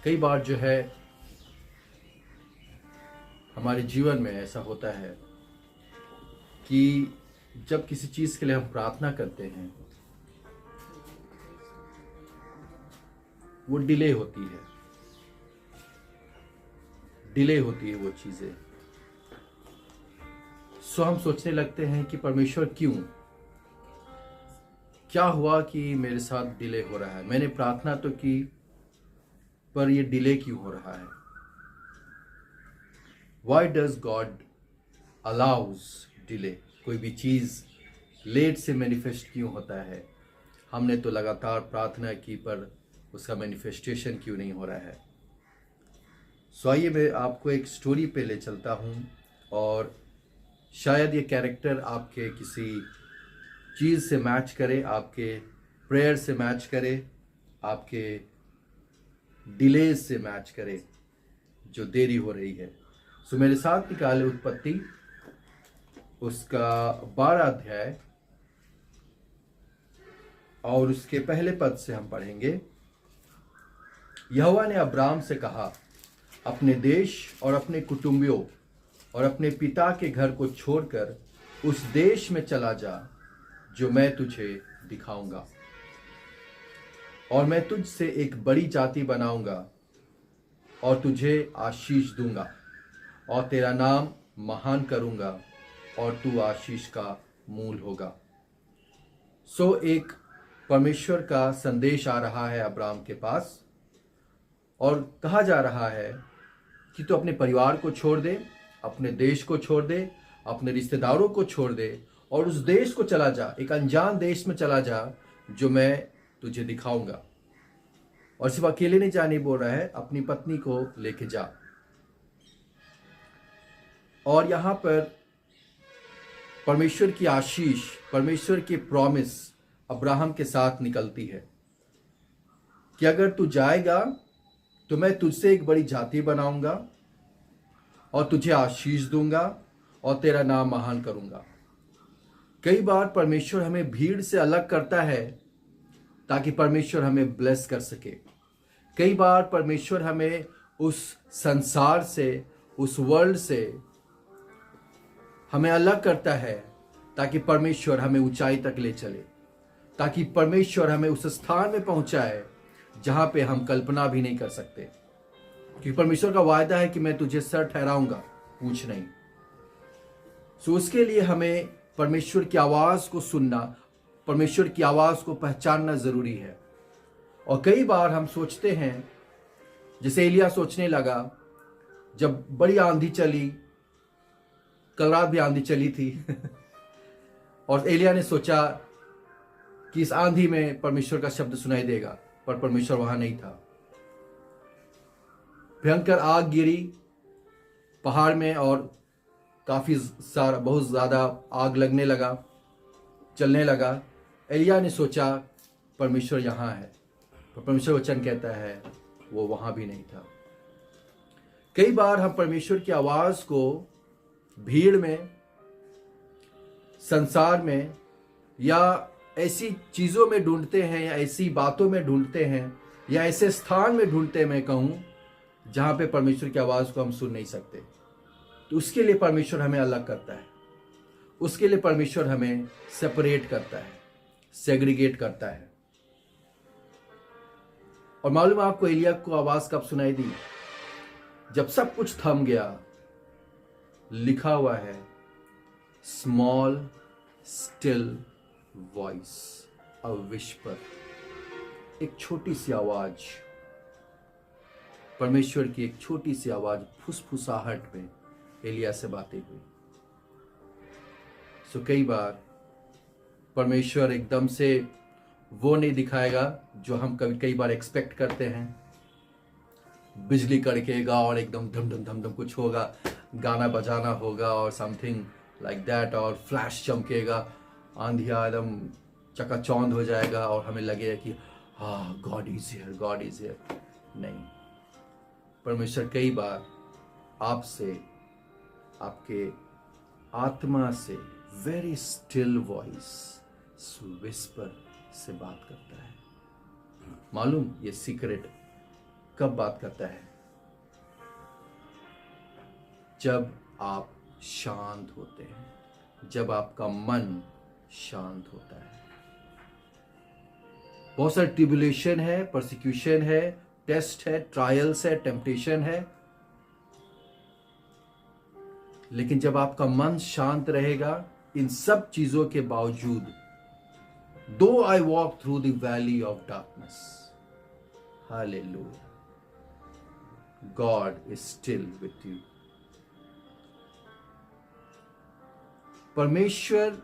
कई बार जो है हमारे जीवन में ऐसा होता है कि जब किसी चीज़ के लिए हम प्रार्थना करते हैं वो डिले होती है वो चीज़ें। सो हम सोचने लगते हैं कि परमेश्वर क्यों, क्या हुआ कि मेरे साथ डिले हो रहा है। मैंने प्रार्थना तो की पर ये डिले क्यों हो रहा है। Why does God allows delay. कोई भी चीज़ लेट से मैनिफेस्ट क्यों होता है। हमने तो लगातार प्रार्थना की पर उसका मैनिफेस्टेशन क्यों नहीं हो रहा है। सो आइए मैं आपको एक स्टोरी पे ले चलता हूँ और शायद ये कैरेक्टर आपके किसी चीज़ से मैच करे, आपके प्रेयर से मैच करे, आपके डिलेज से मैच करे जो देरी हो रही है। सो मेरे साथ निकाले उत्पत्ति उसका 12 अध्याय और उसके पहले पद से हम पढ़ेंगे। यहोवा ने अब्राम से कहा, अपने देश और अपने कुटुंबियों और अपने पिता के घर को छोड़कर उस देश में चला जा जो मैं तुझे दिखाऊंगा, और मैं तुझसे एक बड़ी जाति बनाऊंगा और तुझे आशीष दूंगा और तेरा नाम महान करूंगा और तू आशीष का मूल होगा। सो एक परमेश्वर का संदेश आ रहा है अब्राम के पास और कहा जा रहा है कि तू अपने परिवार को छोड़ दे, अपने देश को छोड़ दे, अपने रिश्तेदारों को छोड़ दे और उस देश को चला जा, एक अनजान देश में चला जा जो मैं तुझे दिखाऊंगा। और सिर्फ अकेले नहीं जाने बोल रहा है, अपनी पत्नी को लेके जा। और यहां पर परमेश्वर की आशीष, परमेश्वर की प्रॉमिस अब्राहम के साथ निकलती है कि अगर तू जाएगा तो मैं तुझसे एक बड़ी जाति बनाऊंगा और तुझे आशीष दूंगा और तेरा नाम महान करूंगा। कई बार परमेश्वर हमें भीड़ से अलग करता है ताकि परमेश्वर हमें ब्लेस कर सके। कई बार परमेश्वर हमें उस संसार से, उस वर्ल्ड से हमें अलग करता है ताकि परमेश्वर हमें ऊंचाई तक ले चले, ताकि परमेश्वर हमें उस स्थान में पहुंचाए जहां पे हम कल्पना भी नहीं कर सकते। क्योंकि परमेश्वर का वायदा है कि मैं तुझे सर ठहराऊंगा, पूछ नहीं। सो उसके लिए हमें परमेश्वर की आवाज को सुनना, परमेश्वर की आवाज को पहचानना जरूरी है। और कई बार हम सोचते हैं, जैसे एलिया सोचने लगा जब बड़ी आंधी चली, कल रात भी आंधी चली थी और एलिया ने सोचा कि इस आंधी में परमेश्वर का शब्द सुनाई देगा, पर परमेश्वर वहां नहीं था। भयंकर आग गिरी पहाड़ में और काफी सारा, बहुत ज्यादा आग लगने लगा, चलने लगा। एलिया ने सोचा परमेश्वर यहां है, पर परमेश्वर वचन कहता है वो वहां भी नहीं था। कई बार हम परमेश्वर की आवाज को भीड़ में, संसार में या ऐसी चीजों में ढूंढते हैं या ऐसी बातों में ढूंढते हैं या ऐसे स्थान में ढूंढते हैं, मैं कहूं जहां पे परमेश्वर की आवाज को हम सुन नहीं सकते। तो उसके लिए परमेश्वर हमें अलग करता है, उसके लिए परमेश्वर हमें सेपरेट करता है, सेग्रीगेट करता है। और मालूम है आपको एलिया को आवाज कब सुनाई दी? जब सब कुछ थम गया। लिखा हुआ है स्मॉल स्टिल वॉइस, अ विस्पर, एक छोटी सी आवाज, परमेश्वर की एक छोटी सी आवाज, फुसफुसाहट में एलिया से बातें हुई। सो कई बार परमेश्वर एकदम से वो नहीं दिखाएगा जो हम कई बार एक्सपेक्ट करते हैं। बिजली कड़केगा और एकदम धम धम धम धम कुछ होगा, गाना बजाना होगा और समथिंग लाइक दैट, और फ्लैश चमकेगा, आंधिया एकदम चकाचौंध हो जाएगा और हमें लगेगा कि हाँ God is here, God is here. नहीं, परमेश्वर कई बार आपसे, आपके आत्मा से वेरी स्टिल वॉइस, विस्पर से बात करता है। मालूम ये सीक्रेट कब बात करता है? जब आप शांत होते हैं, जब आपका मन शांत होता है। बहुत सारे ट्रिब्यूलेशन है, परसिक्यूशन है, टेस्ट है, ट्रायल्स है, टेम्पटेशन है, लेकिन जब आपका मन शांत रहेगा, इन सब चीजों के बावजूद, दो I walk through the valley of darkness, hallelujah, God is still with you. परमेश्वर,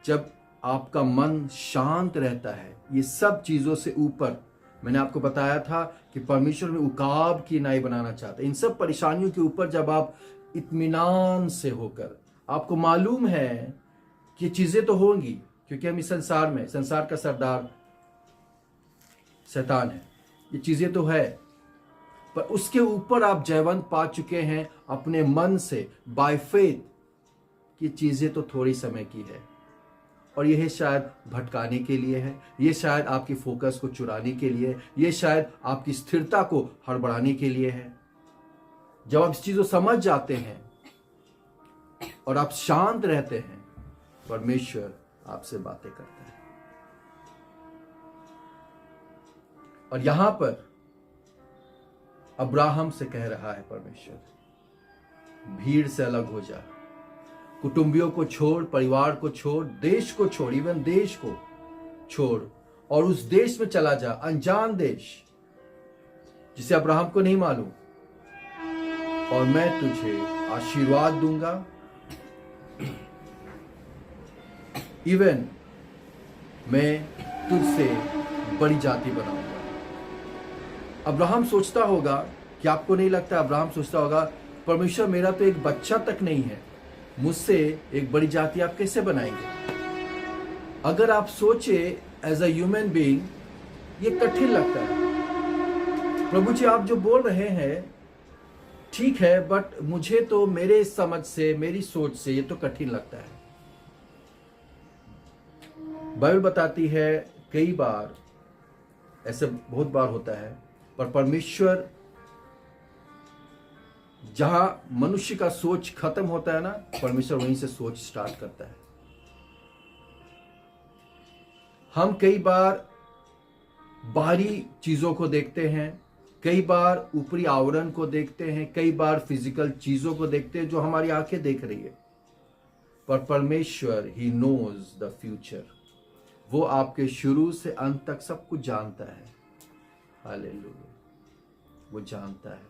जब आपका मन शांत रहता है, ये सब चीजों से ऊपर, मैंने आपको बताया था कि परमेश्वर में उकाब की नाई बनाना चाहता है। इन सब परेशानियों के ऊपर जब आप इत्मीनान से होकर, आपको मालूम है कि ये चीजें तो होंगी, क्योंकि हम इस संसार में, संसार का सरदार शैतान है, ये चीजें तो है, पर उसके ऊपर आप जयवंत पा चुके हैं अपने मन से, बाय फेथ, कि चीजें तो थोड़ी समय की है, और यह शायद भटकाने के लिए है, ये शायद आपकी फोकस को चुराने के लिए, ये शायद आपकी स्थिरता को हड़बड़ाने के लिए है। जब आप इस चीज को समझ जाते हैं और आप शांत रहते हैं, परमेश्वर आपसे बातें करता है। और यहां पर अब्राहम से कह रहा है परमेश्वर, भीड़ से अलग हो जा, कुटुंबियों को छोड़, परिवार को छोड़, देश को छोड़, इवन देश को छोड़, और उस देश में चला जा, अनजान देश जिसे अब्राहम को नहीं मालूम, और मैं तुझे आशीर्वाद दूंगा, इवन मैं तुझसे बड़ी जाति बनाऊंगा। अब्राहम सोचता होगा, कि आपको नहीं लगता अब्राहम सोचता होगा, परमेश्वर मेरा तो एक बच्चा तक नहीं है, मुझसे एक बड़ी जाति आप कैसे बनाएंगे? अगर आप सोचे एज अ ह्यूमन बीइंग, ये कठिन लगता है। प्रभु जी आप जो बोल रहे हैं ठीक है, बट मुझे तो मेरे समझ से, मेरी सोच से ये तो कठिन लगता है। बाइबल बताती है कई बार, ऐसे बहुत बार होता है, पर परमेश्वर, जहां मनुष्य का सोच खत्म होता है ना, परमेश्वर वहीं से सोच स्टार्ट करता है। हम कई बार बाहरी चीजों को देखते हैं, कई बार ऊपरी आवरण को देखते हैं, कई बार फिजिकल चीजों को देखते हैं जो हमारी आंखें देख रही है, पर परमेश्वर ही नोज द फ्यूचर, वो आपके शुरू से अंत तक सब कुछ जानता है। हालेलुया, वो जानता है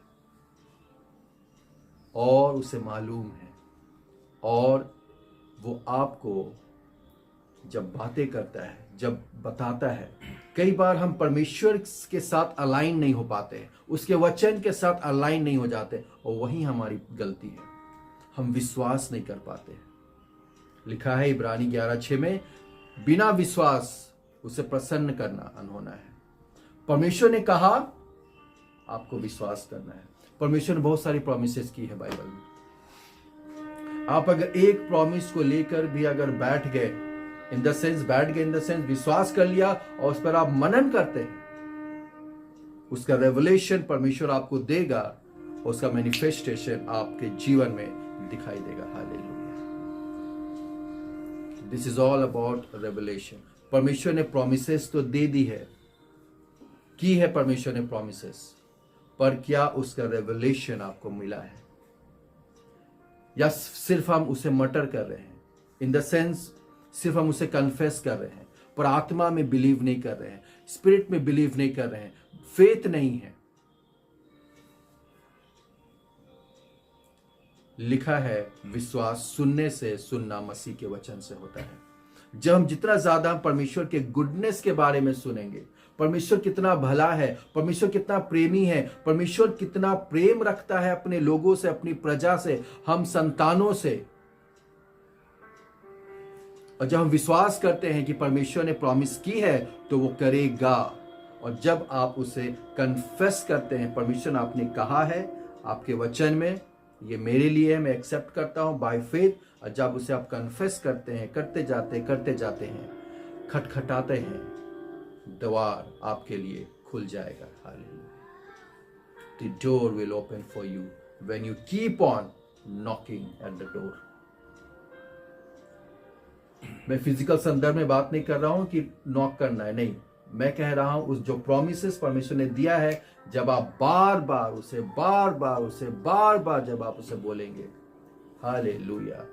और उसे मालूम है, और वो आपको जब बातें करता है, जब बताता है, कई बार हम परमेश्वर के साथ अलाइन नहीं हो पाते हैं, उसके वचन के साथ अलाइन नहीं हो जाते, और वही हमारी गलती है, हम विश्वास नहीं कर पाते। लिखा है इब्रानी 11:6 में, बिना विश्वास उसे प्रसन्न करना अनहोना है। परमेश्वर ने कहा, आपको विश्वास करना है। परमेश्वर ने बहुत सारी प्रॉमिसेस की है बाइबल में। आप अगर एक प्रॉमिस को लेकर भी अगर बैठ गए, इन द सेंस विश्वास कर लिया और उस पर आप मनन करते हैं, उसका रेवलेशन परमेश्वर आपको देगा, उसका मैनिफेस्टेशन आपके जीवन में दिखाई देगा। Hallelujah, this is all about revelation. परमेश्वर ने प्रॉमिसेस तो दे दी है, की है परमेश्वर ने प्रॉमिसेस, पर क्या उसका रेवलेशन आपको मिला है, या सिर्फ हम उसे मटर कर रहे हैं? इन द सेंस सिर्फ हम उसे कन्फेस कर रहे हैं, पर आत्मा में बिलीव नहीं कर रहे हैं, स्पिरिट में बिलीव नहीं कर रहे हैं, फेथ नहीं है। लिखा है, विश्वास सुनने से, सुनना मसीह के वचन से होता है। जब हम जितना ज्यादा परमेश्वर के गुडनेस के बारे में सुनेंगे, परमेश्वर कितना भला है, परमेश्वर कितना प्रेमी है, परमेश्वर कितना प्रेम रखता है अपने लोगों से, अपनी प्रजा से, हम संतानों से, और जब हम विश्वास करते हैं कि परमेश्वर ने प्रॉमिस की है तो वो करेगा, और जब आप उसे कन्फेस करते हैं, परमेश्वर ने आपने कहा है आपके वचन में, ये मेरे लिए है, मैं एक्सेप्ट करता हूं बाय फेथ, और जब उसे आप कन्फेस करते हैं, करते जाते हैं, खटखटाते हैं, द्वार आपके लिए खुल जाएगा। Hallelujah. the door will open for you when you keep on knocking at the door. मैं फिजिकल संदर्भ में बात नहीं कर रहा हूं कि नॉक करना है, नहीं, मैं कह रहा हूं उस जो प्रॉमिसेस परमेश्वर ने दिया है, जब आप बार बार जब आप उसे बोलेंगे, हालेलुया,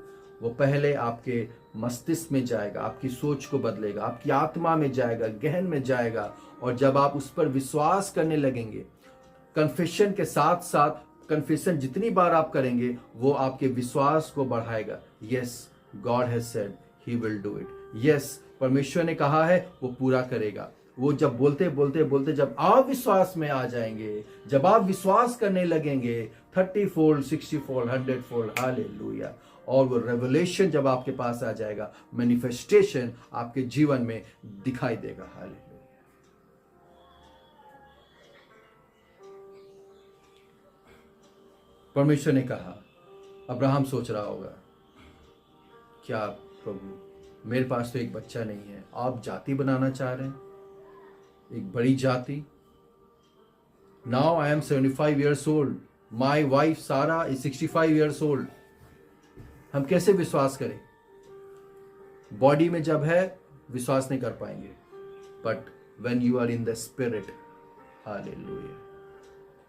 वो पहले आपके मस्तिष्क में जाएगा, आपकी सोच को बदलेगा, आपकी आत्मा में जाएगा, गहन में जाएगा, और जब आप उस पर विश्वास करने लगेंगे, कन्फेशन के साथ साथ, कन्फेशन जितनी बार आप करेंगे वो आपके विश्वास को बढ़ाएगा. Yes, God has said he will do it. Yes, परमेश्वर ने कहा है वो पूरा करेगा. वो जब बोलते जब आप विश्वास में आ जाएंगे, जब आप विश्वास करने लगेंगे, 30 फोल्ड, 60 फोल्ड, 100 फोल्ड, हालेलुया, और वो रेवलेशन जब आपके पास आ जाएगा, मैनिफेस्टेशन आपके जीवन में दिखाई देगा. हालेलुया. परमेश्वर ने कहा, अब्राहम सोच रहा होगा, क्या प्रभु, मेरे पास तो एक बच्चा नहीं है, आप जाति बनाना चाह रहे हैं, एक बड़ी जाति. Now I am 75 years old, my wife सारा इज 65 years old. हम कैसे विश्वास करें? बॉडी में जब है विश्वास नहीं कर पाएंगे, but when you are in the spirit, hallelujah,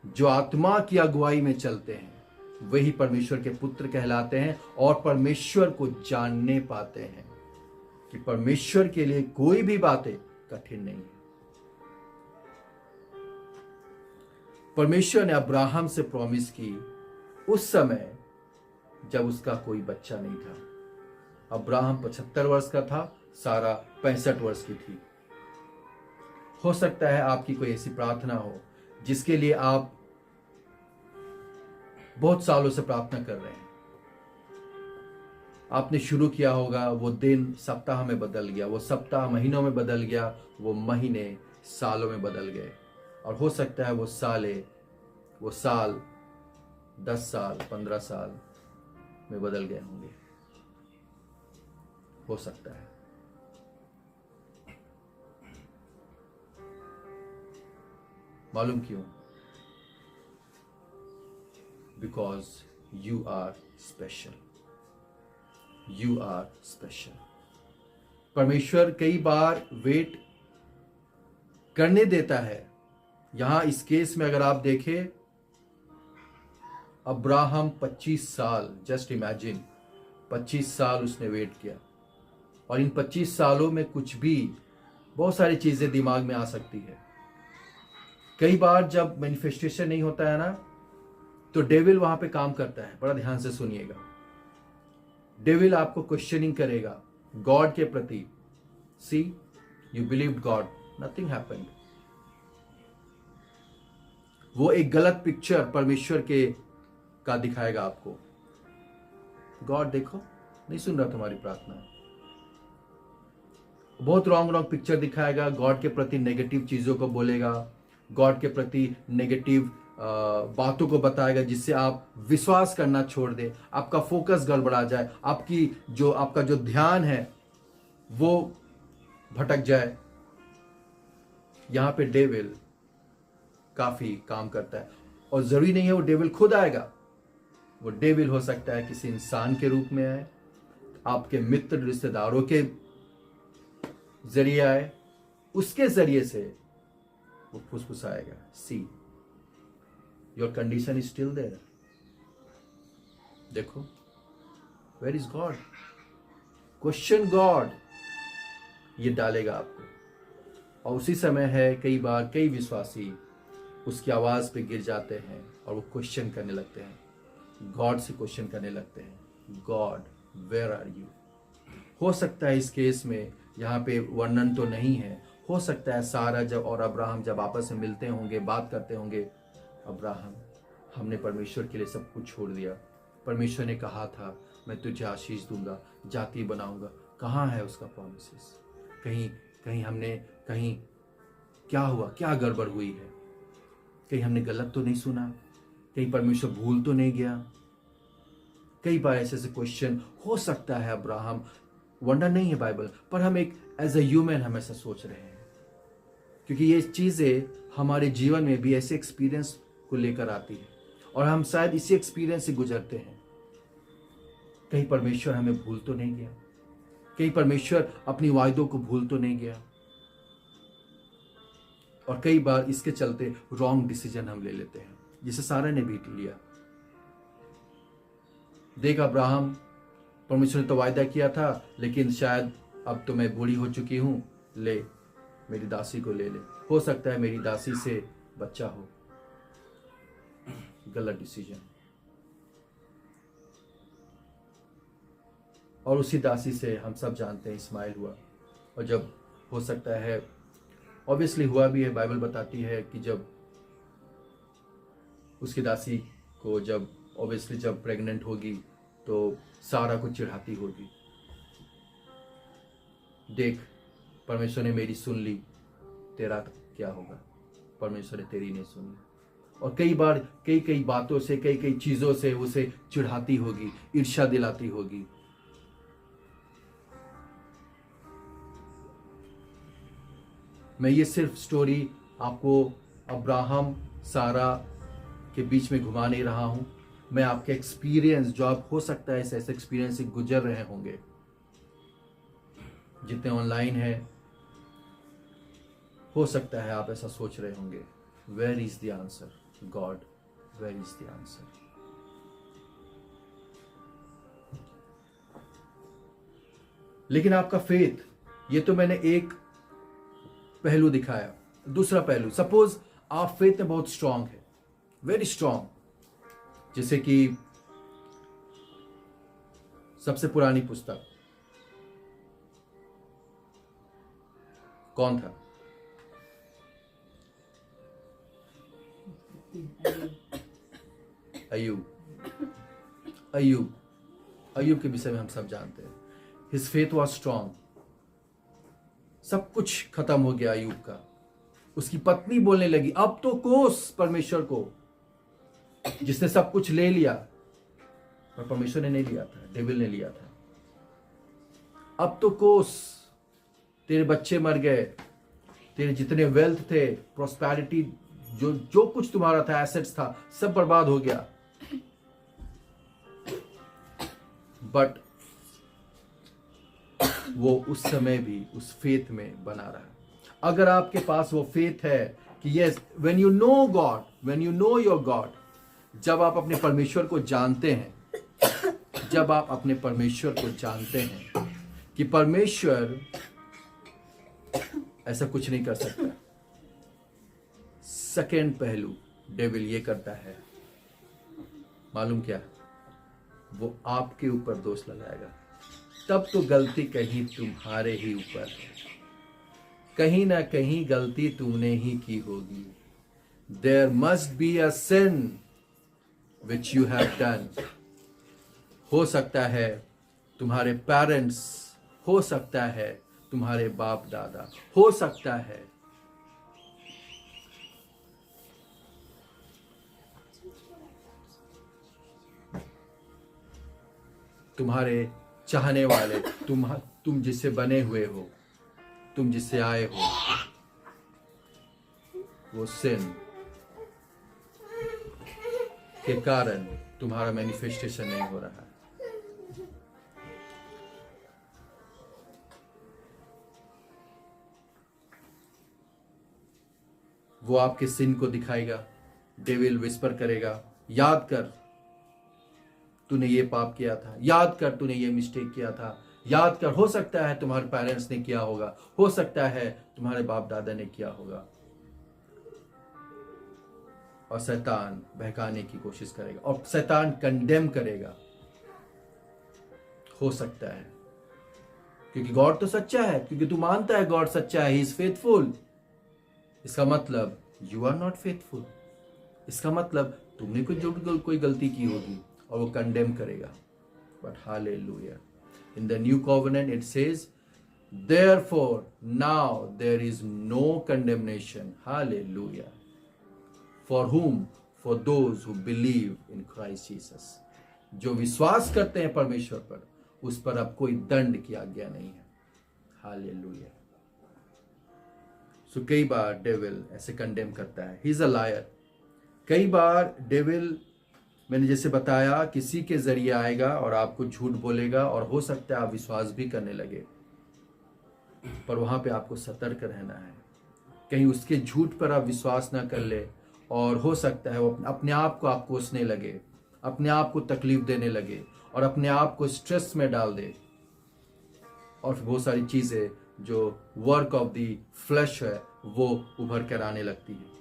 जो आत्मा की अगुवाई में चलते हैं वही परमेश्वर के पुत्र कहलाते हैं और परमेश्वर को जानने पाते हैं कि परमेश्वर के लिए कोई भी बातें कठिन नहीं है. परमेश्वर ने अब्राहम से प्रॉमिस की उस समय जब उसका कोई बच्चा नहीं था. अब्राहम 75 वर्ष का था, सारा 65 वर्ष की थी. हो सकता है आपकी कोई ऐसी प्रार्थना हो जिसके लिए आप बहुत सालों से प्रार्थना कर रहे हैं. आपने शुरू किया होगा, वो दिन सप्ताह में बदल गया, वो सप्ताह महीनों में बदल गया, वो महीने सालों में बदल गए, और हो सकता है वो साल 10 साल 15 साल में बदल गए होंगे. हो सकता है. मालूम क्यों? Because you are special. You are special. परमेश्वर कई बार वेट करने देता है. यहां इस केस में अगर आप देखें, अब्राहम 25 साल, जस्ट इमेजिन, 25 साल उसने वेट किया, और इन 25 सालों में कुछ भी, बहुत सारी चीजें दिमाग में आ सकती है. कई बार जब मैनिफेस्टेशन नहीं होता है ना, तो डेविल वहां पे काम करता है. बड़ा ध्यान से सुनिएगा. डेविल आपको क्वेश्चनिंग करेगा गॉड के प्रति. See, you believed God, nothing happened. वो एक गलत पिक्चर परमेश्वर के का दिखाएगा आपको. गॉड देखो, नहीं सुन रहा तुम्हारी प्रार्थना. बहुत रॉन्ग पिक्चर दिखाएगा. गॉड के प्रति नेगेटिव चीजों को बोलेगा, गॉड के प्रति नेगेटिव बातों को बताएगा, जिससे आप विश्वास करना छोड़ दे, आपका फोकस गड़बड़ा जाए, आपका जो ध्यान है वो भटक जाए. यहां पे डेविल काफी काम करता है, और जरूरी नहीं है वो डेविल खुद आएगा. वो डेविल हो सकता है किसी इंसान के रूप में आए, आपके मित्र रिश्तेदारों के जरिए आए, उसके जरिए से वो फुसफुसाएगा. See, your condition is still there. देखो, where is God? Question God, ये डालेगा आपको. और उसी समय है, कई बार कई विश्वासी उसकी आवाज पे गिर जाते हैं और वो क्वेश्चन करने लगते हैं, गॉड से क्वेश्चन करने लगते हैं, गॉड वेयर आर यू. हो सकता है इस केस में, यहाँ पे वर्णन तो नहीं है, हो सकता है सारा जब और अब्राहम जब आपस में मिलते होंगे, बात करते होंगे, अब्राहम, हमने परमेश्वर के लिए सब कुछ छोड़ दिया, परमेश्वर ने कहा था मैं तुझे आशीष दूंगा, जाति बनाऊंगा, कहाँ है उसका प्रॉमिसेस? कहीं क्या हुआ, क्या गड़बड़ हुई है? कहीं हमने गलत तो नहीं सुना? कहीं परमेश्वर भूल तो नहीं गया? कई बार ऐसे क्वेश्चन हो सकता है अब्राहम, वंडर नहीं है बाइबल, पर हम एक एज ए ह्यूमन हम ऐसा सोच रहे हैं, क्योंकि ये चीजें हमारे जीवन में भी ऐसे एक्सपीरियंस को लेकर आती है, और हम शायद इसी एक्सपीरियंस से गुजरते हैं। कहीं परमेश्वर हमें भूल तो नहीं गया? कहीं परमेश्वर अपनी वायदों को भूल तो नहीं गया? और कई बार इसके चलते रॉन्ग डिसीजन हम ले लेते हैं, जिसे सारा ने भी लिया। देख अब्राहम, परमेश्वर ने तो वायदा किया था, लेकिन शायद अब तो मैं बूढ़ी हो चुकी हूं, ले मेरी दासी को ले ले, हो सकता है मेरी दासी से बच्चा हो। गलत डिसीजन। और उसी दासी से हम सब जानते हैं इस्माइल हुआ। और जब हो सकता है, ऑब्वियसली हुआ भी है, बाइबल बताती है कि जब उसकी दासी को जब ऑब्वियसली जब प्रेग्नेंट होगी तो सारा को चिढ़ाती होगी। देख, परमेश्वर ने मेरी सुन ली, तेरा क्या होगा? परमेश्वर ने तेरी नहीं सुनी। और कई बार कई बातों से, कई चीजों से उसे चिढ़ाती होगी, ईर्ष्या दिलाती होगी। मैं ये सिर्फ स्टोरी आपको अब्राहम सारा के बीच में घुमा नहीं रहा हूं। मैं आपके एक्सपीरियंस, जो आप हो सकता है ऐसे एक्सपीरियंस से गुजर रहे होंगे, जितने ऑनलाइन है, हो सकता है आप ऐसा सोच रहे होंगे, where is the answer God, where is the answer. लेकिन आपका फेथ, ये तो मैंने एक पहलू दिखाया। दूसरा पहलू, सपोज आप फेथ में बहुत स्ट्रांग है, वेरी स्ट्रांग। जैसे कि सबसे पुरानी पुस्तक कौन था? अय्यूब। अय्यूब के विषय में हम सब जानते हैं। His faith was strong. सब कुछ खत्म हो गया अय्यूब का। उसकी पत्नी बोलने लगी, अब तो कोस परमेश्वर को, जिसने सब कुछ ले लिया। पर परमेश्वर ने नहीं लिया था, डेविल ने लिया था। अब तो कोस, तेरे बच्चे मर गए, तेरे जितने वेल्थ थे, प्रोस्पेरिटी, जो कुछ तुम्हारा था, एसेट्स था, सब बर्बाद हो गया। बट वो उस समय भी उस फेथ में बना रहा। अगर आपके पास वो फेथ है कि yes, when you know God, when you know your God, जब आप अपने परमेश्वर को जानते हैं, जब आप अपने परमेश्वर को जानते हैं कि परमेश्वर ऐसा कुछ नहीं कर सकता। सेकेंड पहलू डेविल ये करता है, मालूम क्या? वो आपके ऊपर दोष लगाएगा। तब तो गलती कहीं तुम्हारे ही ऊपर है, कहीं ना कहीं गलती तुमने ही की होगी। There must be a sin which you have done. हो सकता है तुम्हारे पेरेंट्स, हो सकता है तुम्हारे बाप दादा, हो सकता है तुम्हारे चाहने वाले, तुम जिससे बने हुए हो, तुम जिससे आए हो, वो सिन के कारण तुम्हारा मैनिफेस्टेशन नहीं हो रहा। वो आपके सिन को दिखाएगा। डेविल विस्पर करेगा, याद कर तूने ये पाप किया था, याद कर तूने ये मिस्टेक किया था, याद कर। हो सकता है तुम्हारे पेरेंट्स ने किया होगा, हो सकता है तुम्हारे बाप दादा ने किया होगा। और शैतान बहकाने की कोशिश करेगा और शैतान कंडेम करेगा। हो सकता है, क्योंकि गॉड तो सच्चा है, क्योंकि तू मानता है गॉड सच्चा है, ही इज फेथफुल। इसका मतलब यू आर नॉट फेथफुल। इसका मतलब तुमने कोई गलती की होगी और वो कंडेम करेगा। But hallelujah, in the new covenant it says, therefore now there is no condemnation, hallelujah, for whom? For those who believe in Christ Jesus. जो विश्वास करते हैं परमेश्वर पर, उस पर अब कोई दंड की आज्ञा नहीं है। हालेलुया। सो कई बार डेविल ऐसे कंडेम करता है, ही इज अ लायर। कई बार डेविल, मैंने जैसे बताया, किसी के जरिए आएगा और आपको झूठ बोलेगा और हो सकता है आप विश्वास भी करने लगे, पर वहां पे आपको सतर्क रहना है, कहीं उसके झूठ पर आप विश्वास ना कर ले और हो सकता है वो अपने आप को आप कोसने लगे, अपने आप को तकलीफ देने लगे और अपने आप को स्ट्रेस में डाल दे और बहुत सारी चीजें जो वर्क ऑफ द फ्लैश है वो उभर कर आने लगती है।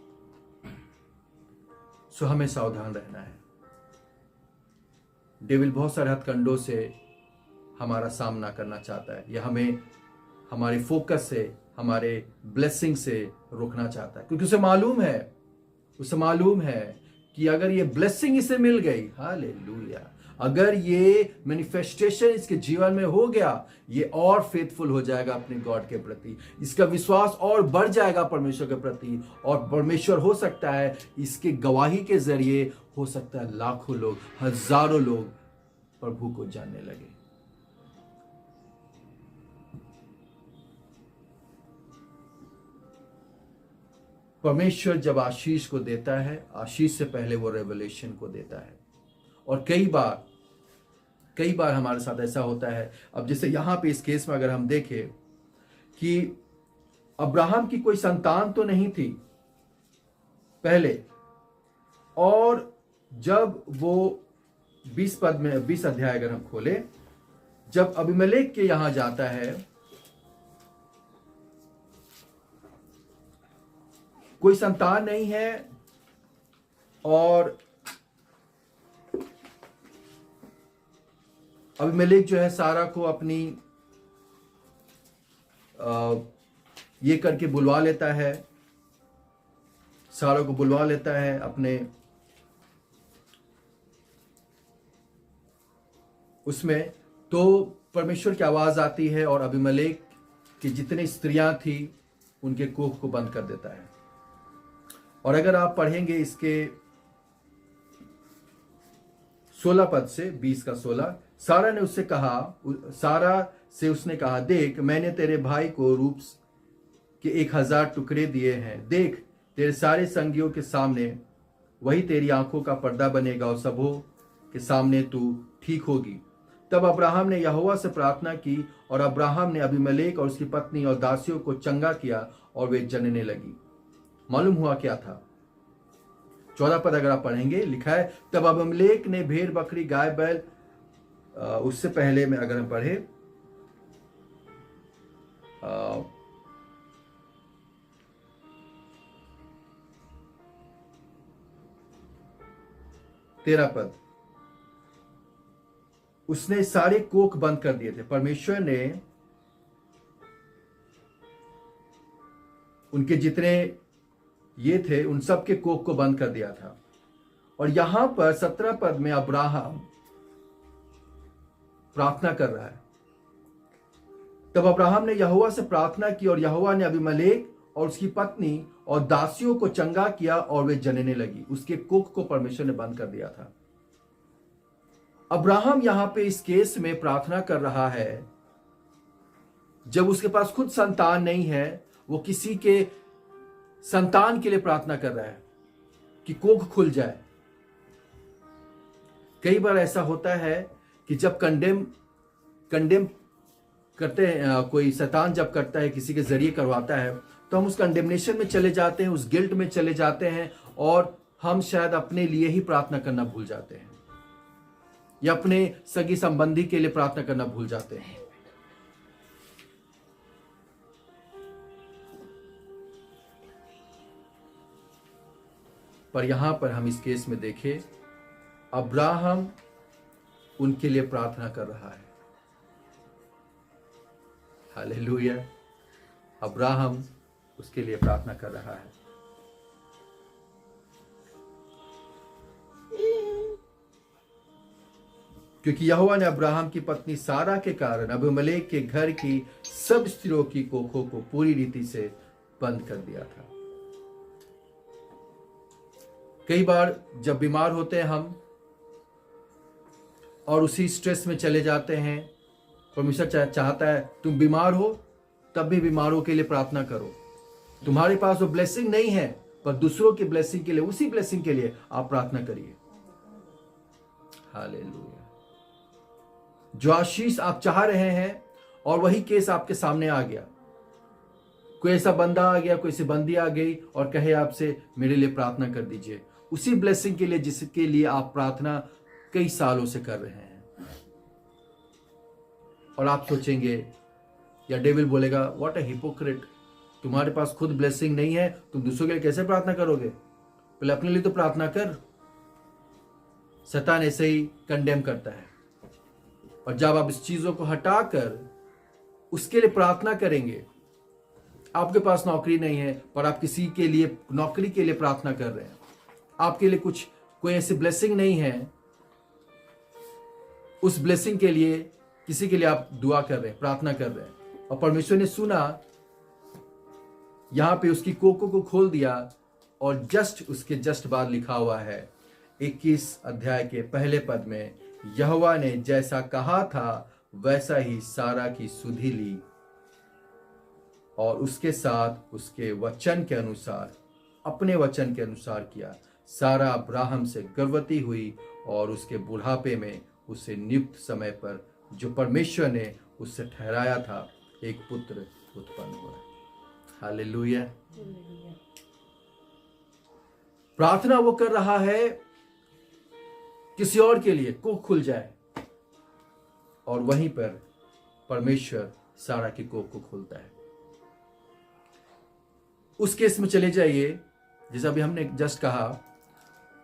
सो हमें सावधान रहना है। डेविल बहुत सारे हथकंडों से हमारा सामना करना चाहता है, यह हमें हमारे फोकस से, हमारे ब्लेसिंग से रोकना चाहता है, क्योंकि उसे मालूम है कि अगर ये ब्लेसिंग इसे मिल गई, हालेलुया, अगर ये मैनिफेस्टेशन इसके जीवन में हो गया, ये और फेथफुल हो जाएगा अपने गॉड के प्रति, इसका विश्वास और बढ़ जाएगा परमेश्वर के प्रति, और परमेश्वर हो सकता है इसके गवाही के जरिए, हो सकता है लाखों लोग, हजारों लोग प्रभु को जानने लगे। परमेश्वर जब आशीष को देता है, आशीष से पहले वो रेवलेशन को देता है। और कई बार हमारे साथ ऐसा होता है। अब जैसे यहां पे इस केस में अगर हम देखें कि अब्राहम की कोई संतान तो नहीं थी पहले, और जब वो 20 अध्याय अगर हम खोले, जब अबीमेलेक के यहां जाता है, कोई संतान नहीं है, और अबीमेलेक जो है सारा को अपनी ये करके बुलवा लेता है, सारा को बुलवा लेता है अपने उसमें। तो परमेश्वर की आवाज आती है और अबीमेलेक की जितनी स्त्रियां थी उनके कोख को बंद कर देता है। और अगर आप पढ़ेंगे इसके 16 पद से 20 का 16, सारा से उसने कहा, देख मैंने तेरे भाई को रूप के 1000 टुकड़े दिए हैं, देख तेरे सारे संगियों के सामने वही तेरी आंखों का पर्दा बनेगा और सबों के सामने तू ठीक होगी। तब अब्राहम ने यहोवा से प्रार्थना की और अब्राहम ने अबीमेलेक और उसकी पत्नी और दासियों को चंगा किया और वे जनने लगी। मालूम हुआ क्या था? 14 पद अगर आप पढ़ेंगे, लिखा है, तब अबीमेलेक ने भेड़ बकरी गाय बैल, उससे पहले में अगर हम पढ़े 13 पद, उसने सारे कोख बंद कर दिए थे। परमेश्वर ने उनके जितने ये थे उन सब के कोख को बंद कर दिया था। और यहां पर 17 पद में अब्राहम प्रार्थना कर रहा है। तब अब्राहम ने यहोवा से प्रार्थना की और यहोवा ने अबीमेलेक और उसकी पत्नी और दासियों को चंगा किया और वे जनने लगी। उसके कोख को परमेश्वर ने बंद कर दिया था। अब्राहम यहां पे इस केस में प्रार्थना कर रहा है, जब उसके पास खुद संतान नहीं है, वो किसी के संतान के लिए प्रार्थना कर रहा है कि कोख खुल जाए। कई बार ऐसा होता है कि जब कंडेम करते हैं, कोई शैतान जब करता है, किसी के जरिए करवाता है, तो हम उस कंडेमनेशन में चले जाते हैं, उस गिल्ट में चले जाते हैं, और हम शायद अपने लिए ही प्रार्थना करना भूल जाते हैं या अपने सगी संबंधी के लिए प्रार्थना करना भूल जाते हैं। पर यहां पर हम इस केस में देखें, अब्राहम उनके लिए प्रार्थना कर रहा है। हालेलुया, अब्राहम उसके लिए प्रार्थना कर रहा है। क्योंकि यहोवा ने अब्राहम की पत्नी सारा के कारण अबीमेलेक के घर की सब स्त्रियों की कोखों को पूरी रीति से बंद कर दिया था। कई बार जब बीमार होते हैं हम और उसी स्ट्रेस में चले जाते हैं, परमेश्वर चाहता है तुम बीमार हो तब भी बीमारों के लिए प्रार्थना करो। तुम्हारे पास वो ब्लेसिंग नहीं है, पर दूसरों की ब्लेसिंग के लिए, उसी ब्लेसिंग के लिए आप प्रार्थना करिए। हालेलुया। जो आशीष आप चाह रहे हैं और वही केस आपके सामने आ गया, कोई ऐसा बंदा आ गया, कोई ऐसी बंदी आ गई और कहे आपसे मेरे लिए प्रार्थना कर दीजिए, उसी ब्लेसिंग के लिए जिसके लिए आप प्रार्थना कई सालों से कर रहे हैं। और आप सोचेंगे या डेविल बोलेगा व्हाट अ हिपोक्रेट, तुम्हारे पास खुद ब्लेसिंग नहीं है, तुम दूसरों के लिए कैसे प्रार्थना करोगे, पहले अपने लिए तो प्रार्थना कर। शैतान ऐसे ही कंडेम करता है। और जब आप इस चीजों को हटाकर उसके लिए प्रार्थना करेंगे, आपके पास नौकरी नहीं है पर आप किसी के लिए नौकरी के लिए प्रार्थना कर रहे हैं, आपके लिए कोई ऐसी ब्लेसिंग नहीं है, उस ब्लेसिंग के लिए किसी के लिए आप दुआ कर रहे हैं, प्रार्थना कर रहे हैं, और परमेश्वर ने सुना, यहां पे उसकी कोकों को खोल दिया और उसके जस्ट बाद लिखा हुआ है 21 अध्याय के पहले पद में, यहोवा ने जैसा कहा था वैसा ही सारा की सुधि ली और उसके साथ उसके वचन के अनुसार, अपने वचन के अनुसार किया। सारा अब्राहम से गर्भवती हुई और उसके बुढ़ापे में उसे नियुक्त समय पर जो परमेश्वर ने उससे ठहराया था एक पुत्र उत्पन्न हुआ। हालेलुया। प्रार्थना वो कर रहा है किसी और के लिए, कोख खुल जाए, और वहीं पर परमेश्वर सारा की कोख को खोलता है। उस केस में चले जाइए, जैसा अभी हमने जस्ट कहा,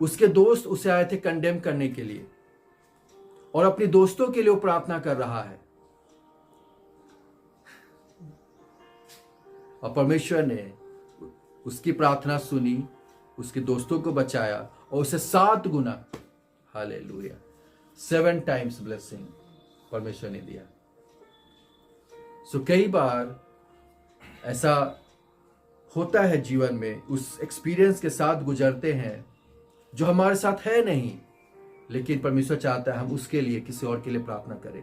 उसके दोस्त उसे आए थे कंडेम करने के लिए और अपने दोस्तों के लिए वो प्रार्थना कर रहा है, और परमेश्वर ने उसकी प्रार्थना सुनी, उसके दोस्तों को बचाया और उसे 7 गुना, हालेलुया, 7 टाइम्स ब्लेसिंग परमेश्वर ने दिया। सो कई बार ऐसा होता है जीवन में, उस एक्सपीरियंस के साथ गुजरते हैं जो हमारे साथ है नहीं, लेकिन परमेश्वर चाहता है हम उसके लिए, किसी और के लिए प्रार्थना करें।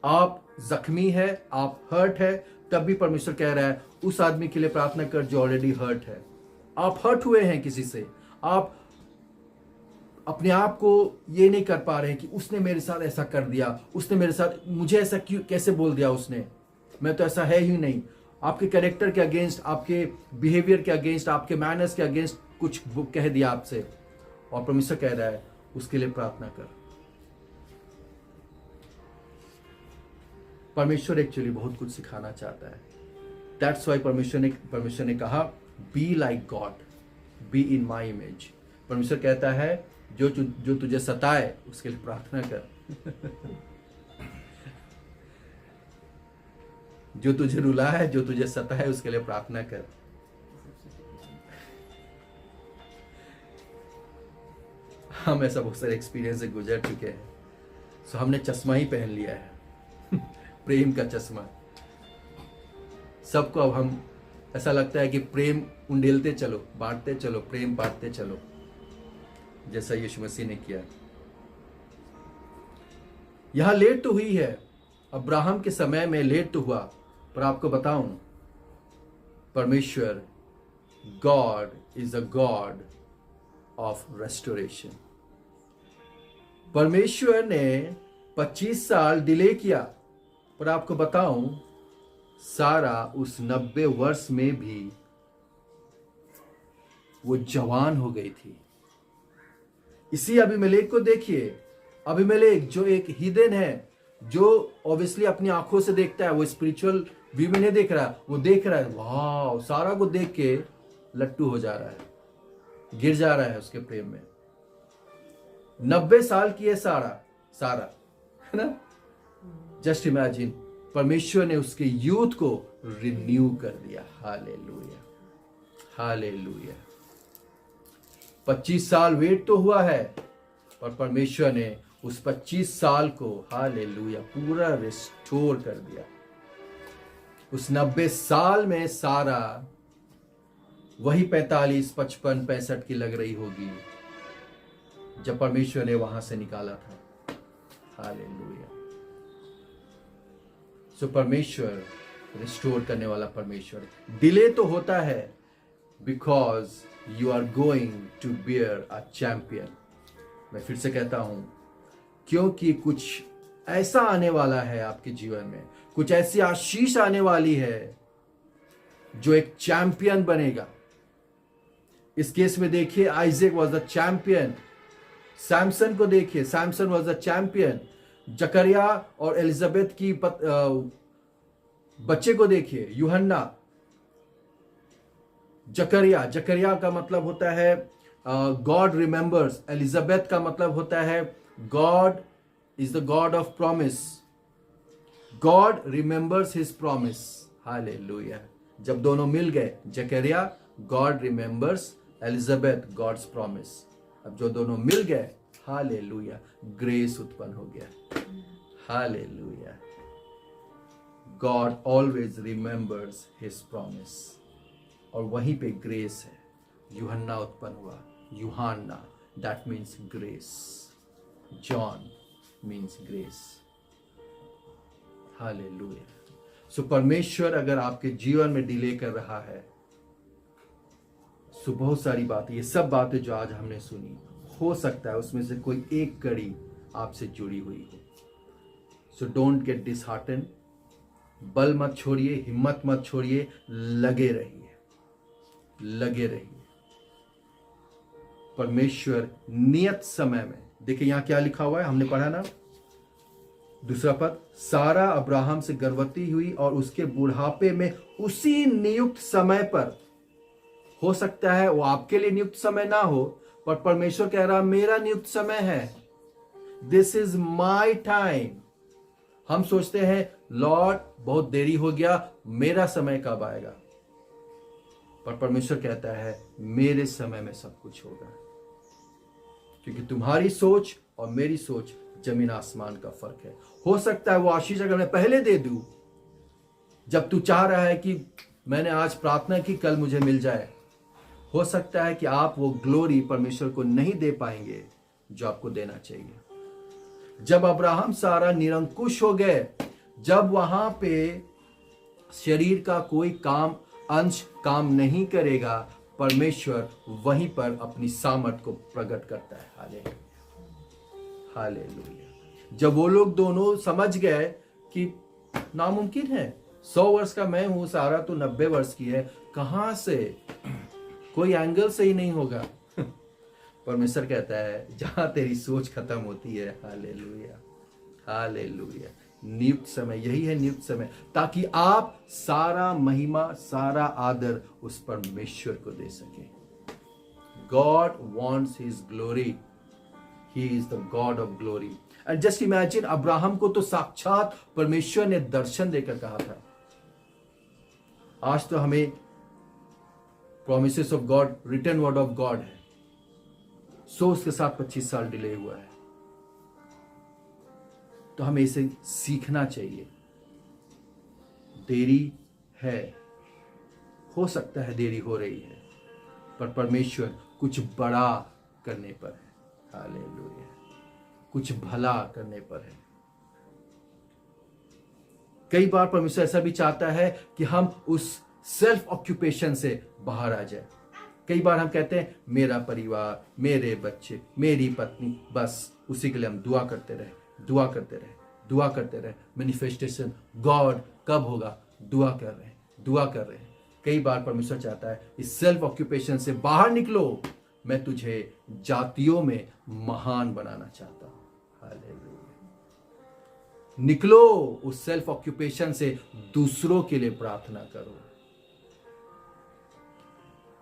आप जख्मी है, आप हर्ट है, तब भी परमेश्वर कह रहा है उस आदमी के लिए प्रार्थना कर जो ऑलरेडी हर्ट है। आप हर्ट हुए हैं किसी से, आप अपने आप को ये नहीं कर पा रहे हैं कि उसने मेरे साथ ऐसा कर दिया, उसने मेरे साथ, मुझे ऐसा क्यों, कैसे बोल दिया उसने, मैं तो ऐसा है ही नहीं। आपके कैरेक्टर के अगेंस्ट, आपके बिहेवियर के अगेंस्ट, आपके मैनर्स के अगेंस्ट कुछ कह दिया आपसे, और परमेश्वर कह रहा है उसके लिए प्रार्थना कर। परमेश्वर एक्चुअली बहुत कुछ सिखाना चाहता है। दैट्स वाई परमेश्वर ने कहा be like God, be in my image. परमेश्वर कहता है जो तुझे सताए उसके लिए प्रार्थना कर जो तुझे रुला है, जो तुझे सताए उसके लिए प्रार्थना कर। हम ऐसा बहुत सारे एक्सपीरियंस से गुजर चुके हैं, सो हमने चश्मा ही पहन लिया है प्रेम का चश्मा। सबको अब हम ऐसा लगता है कि प्रेम उंडेलते चलो, बांटते चलो, प्रेम बांटते चलो, जैसा यीशु मसीह ने किया। यहां लेट तो हुई है, अब्राहम के समय में लेट तो हुआ, पर आपको बताऊं, परमेश्वर God is a God of restoration. परमेश्वर ने 25 साल डिले किया, पर आपको बताऊं सारा उस 90 वर्ष में भी वो जवान हो गई थी। इसी अबीमेलेक को देखिए, अबीमेलेक जो एक हिदन है, जो ऑब्वियसली अपनी आंखों से देखता है, वो स्पिरिचुअल व्यू में नहीं देख रहा, वो देख रहा है वाह, सारा को देख के लट्टू हो जा रहा है, गिर जा रहा है उसके प्रेम में। 90 साल की है सारा, है ना। जस्ट इमेजिन, परमेश्वर ने उसके यूथ को रिन्यू कर दिया। Hallelujah, hallelujah. 25 साल वेट तो हुआ है, पर परमेश्वर ने उस 25 साल को, हालेलुया, पूरा रिस्टोर कर दिया। उस 90 साल में सारा वही 45, 55, 65 की लग रही होगी जब परमेश्वर ने वहां से निकाला था। हालेलुया। सो परमेश्वर रिस्टोर करने वाला परमेश्वर। डिले तो होता है, because you are going to bear a champion. मैं फिर से कहता हूं, क्योंकि कुछ ऐसा आने वाला है आपके जीवन में, कुछ ऐसी आशीष आने वाली है जो एक चैंपियन बनेगा। इस केस में देखिए, Isaac was the champion. Samson को देखिए, सैमसन वॉज द चैंपियन। जकरिया और एलिजाबेथ की बच्चे को देखिए, यूहन्ना। जकरिया का मतलब होता है गॉड रिमेंबर्स। एलिजाबेथ का मतलब होता है God is the God of promise. God remembers his promise. Hallelujah. जब दोनों मिल गए, Zachariah God remembers, Elizabeth God's promise. अब जो दोनों मिल गए, हालेलुया, ग्रेस उत्पन्न हो गया। Hallelujah. God always remembers his promise. और वहीं पे ग्रेस है। यूहन्ना उत्पन्न हुआ, यूहाना, that means grace. John means grace. Hallelujah. So परमेश्वर अगर आपके जीवन में डिले कर रहा है, सो बहुत सारी बातें, ये सब बातें जो आज हमने सुनी, हो सकता है उसमें से कोई एक कड़ी आपसे जुड़ी हुई हो। So don't get dishearten. बल मत छोड़िए, हिम्मत मत छोड़िए, लगे रहिए, लगे रहिए। परमेश्वर नियत समय में, देखिए यहां क्या लिखा हुआ है, हमने पढ़ा ना, दूसरा पद, सारा अब्राहम से गर्भवती हुई और उसके बुढ़ापे में उसी नियुक्त समय पर। हो सकता है वो आपके लिए नियुक्त समय ना हो, पर परमेश्वर कह रहा मेरा नियुक्त समय है। This is my time. हम सोचते हैं लॉर्ड बहुत देरी हो गया, मेरा समय कब आएगा? पर परमेश्वर कहता है मेरे समय में सब कुछ होगा। क्योंकि तुम्हारी सोच और मेरी सोच जमीन आसमान का फर्क है। हो सकता है वो आशीष अगर मैं पहले दे दूं, जब तू चाह रहा है कि मैंने आज प्रार्थना की कल मुझे मिल जाए, हो सकता है कि आप वो ग्लोरी परमेश्वर को नहीं दे पाएंगे जो आपको देना चाहिए। जब अब्राहम सारा निरंकुश हो गए, जब वहां पे शरीर का कोई अंश काम नहीं करेगा, परमेश्वर वहीं पर अपनी सामर्थ को प्रकट करता है। Hallelujah, hallelujah. जब वो लोग दोनों समझ गए कि नामुमकिन है, 100 वर्ष का मैं हूं, सारा तो 90 वर्ष की है, कहां से, कोई एंगल से ही नहीं होगा। परमेश्वर कहता है जहां तेरी सोच खत्म होती है, हालेलुया, हालेलुया। नियुक्त समय, यही है नियुक्त समय, ताकि आप सारा महिमा, सारा आदर उस परमेश्वर को दे सके। God wants his glory, he is the God of glory. And just imagine, Abraham को तो साक्षात परमेश्वर ने दर्शन देकर कहा था। आज तो हमें promises of God, written word of God है, सो उसके साथ 25 साल डिले हुआ है। तो हमें इसे सीखना चाहिए। देरी है, हो सकता है देरी हो रही है, पर परमेश्वर कुछ बड़ा करने पर है। हालेलुया, कुछ भला करने पर है। कई बार परमेश्वर ऐसा भी चाहता है कि हम उस सेल्फ ऑक्यूपेशन से बाहर आ जाए। कई बार हम कहते हैं मेरा परिवार, मेरे बच्चे, मेरी पत्नी, बस उसी के लिए हम दुआ करते रहे, दुआ करते रहे, दुआ करते रहे। मैनिफेस्टेशन, गॉड कब होगा, दुआ कर रहे हैं, दुआ कर रहे हैं। कई बार परमेश्वर चाहता है इस सेल्फ ऑक्यूपेशन से बाहर निकलो, मैं तुझे जातियों में महान बनाना चाहता हूं। हालेलुया। निकलो उस सेल्फ ऑक्यूपेशन से, दूसरों के लिए प्रार्थना करो।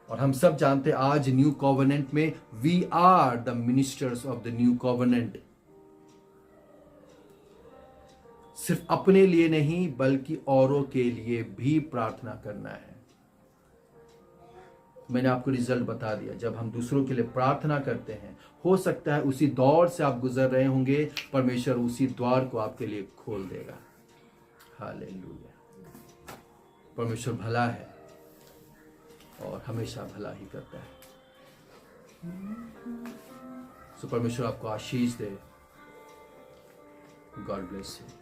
और हम सब जानते हैं आज न्यू कॉवेनेंट में we are the ministers of the new covenant. सिर्फ अपने लिए नहीं बल्कि औरों के लिए भी प्रार्थना करना है। मैंने आपको रिजल्ट बता दिया। जब हम दूसरों के लिए प्रार्थना करते हैं, हो सकता है उसी दौर से आप गुजर रहे होंगे, परमेश्वर उसी द्वार को आपके लिए खोल देगा। हालेलुया। परमेश्वर भला है और हमेशा भला ही करता है। सो परमेश्वर आपको आशीष दे। God bless you.